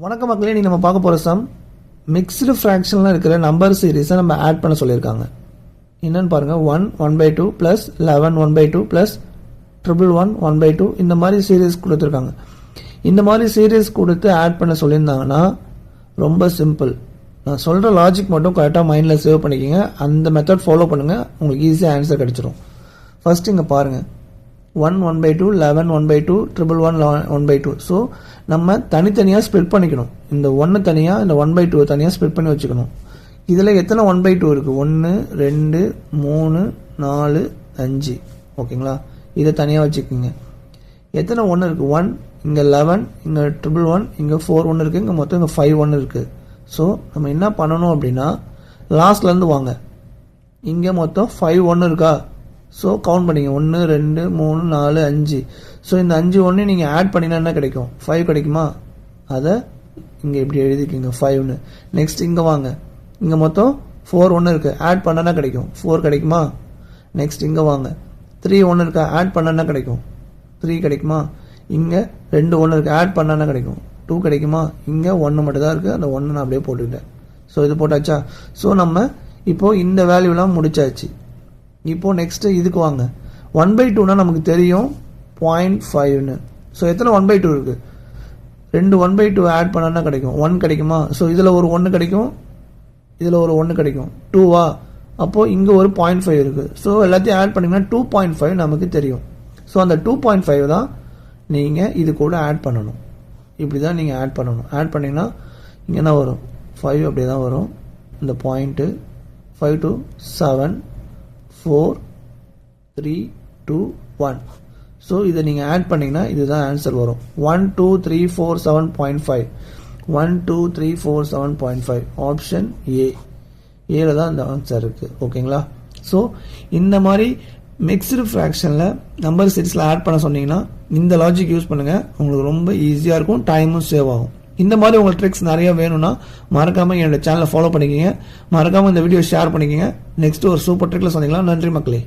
வணக்கம் மக்களே, நீ நம்ம பார்க்க போகிற சம் மிக்ஸ்டு ஃப்ராக்ஷனில் இருக்கிற நம்பர் சீரீஸை நம்ம ஆட் பண்ண சொல்லியிருக்காங்க. என்னன்னு பாருங்கள், 1 1/2 ப்ளஸ் 11 1/2 ப்ளஸ் 111 1/2 இந்த மாதிரி சீரீஸ் கொடுத்துருக்காங்க. இந்த மாதிரி சீரீஸ் கொடுத்து ஆட் பண்ண சொல்லியிருந்தாங்கன்னா ரொம்ப சிம்பிள். நான் சொல்கிற லாஜிக் மட்டும் கரெக்டாக மைண்டில் சேவ் பண்ணிக்கிங்க. அந்த மெத்தட் ஃபாலோ பண்ணுங்கள், உங்களுக்கு ஈஸியாக ஆன்சர் கிடச்சிரும். ஃபர்ஸ்ட் இங்கே பாருங்கள், 1 1/2 11 1/2 111 1/2. ஸோ நம்ம தனித்தனியாக ஸ்ப்ளிட் பண்ணிக்கணும். இந்த 1 தனியாக, இந்த 1/2 தனியாக ஸ்ப்ளிட் பண்ணி வச்சுக்கணும். இதில் எத்தனை 1/2 இருக்குது? 1 2 3 4 5. ஓகேங்களா? இதை தனியாக வச்சுக்கோங்க. எத்தனை 1 இருக்குது? 1, இங்கே 11, இங்கே 111, இங்கே 4 1 இருக்குது, இங்கே மொத்தம் இங்கே 5 1 இருக்குது. ஸோ நம்ம என்ன பண்ணணும் அப்படின்னா, லாஸ்ட்லேருந்து வாங்க. இங்கே மொத்தம் 5 1 இருக்கா? ஸோ கவுண்ட் பண்ணிங்க, 1 2 3 4 5. ஸோ இந்த 5 1 நீங்கள் ஆட் பண்ணினா என்ன கிடைக்கும்? 5 கிடைக்குமா? அதை இங்கே இப்படி எழுதிக்கிங்க 5ன்னு. நெக்ஸ்ட் இங்கே வாங்க, இங்கே மொத்தம் 4 1 இருக்குது, ஆட் பண்ணனா கிடைக்கும் 4 கிடைக்குமா? நெக்ஸ்ட் இங்கே வாங்க, 3 1 இருக்கா, ஆட் பண்ணனா கிடைக்கும் 3 கிடைக்குமா? இங்கே 2 1 இருக்குது, ஆட் பண்ணனா கிடைக்கும் 2 கிடைக்குமா? இங்கே 1 மட்டும் தான் இருக்குது, அந்த 1 நான் அப்படியே போட்டுக்கிட்டேன். ஸோ இது போட்டாச்சா? ஸோ நம்ம இப்போது இந்த வேல்யூலாம் முடிச்சாச்சு. இப்போ நெக்ஸ்ட் இதுக்கு வாங்க. 1/2னா நமக்கு தெரியும் 0.5ன்னு. ஸோ எத்தனை 1/2 இருக்கு? 2 1/2 ஆட் பண்ணா கிடைக்கும் 1 கிடைக்குமா? ஸோ இதில் ஒரு 1 கிடைக்கும், இதில் ஒரு 1 கிடைக்கும், 2வா? அப்போது இங்கே ஒரு 0.5 இருக்குது. ஸோ எல்லாத்தையும் ஆட் பண்ணிங்கன்னா 2.5 நமக்கு தெரியும். ஸோ அந்த 2.5 தான் நீங்கள் இது கூட ஆட் பண்ணணும். இப்படி தான் நீங்கள் ஆட் பண்ணணும். ஆட் பண்ணிங்கன்னா இங்கே என்ன வரும்? 5 அப்படியே தான் வரும். இந்த பாயிண்ட்டு 5 2 7 4 3 2 1. ஸோ இதை நீங்கள் ஆட் பண்ணிங்கன்னா இதுதான் ஆன்சர் வரும். 1 2 3 4 7.5. 1 2 3 4 7.5. ஆப்ஷன் ஏல தான் இந்த ஆன்சர் இருக்குது. ஓகேங்களா? ஸோ இந்த மாதிரி மிக்ஸ்டு ஃப்ராக்ஷனில் நம்பர் சீரீஸில் ஆட் பண்ண சொன்னீங்கன்னா இந்த லாஜிக் யூஸ் பண்ணுங்கள். உங்களுக்கு ரொம்ப ஈஸியாக இருக்கும், டைமும் சேவ் ஆகும். இந்த மாதிரி உங்களுக்கு ட்ரிக்ஸ் நிறைய வேணும்னா மறக்காமல் என்னோட சேனலை ஃபாலோ பண்ணிக்கிங்க. மறக்காமல் இந்த வீடியோ ஷேர் பண்ணிக்கிங்க. நெக்ஸ்ட் ஒரு சூப்பர் ட்ரிக்கில் சொன்னீங்களா. நன்றி மக்களே.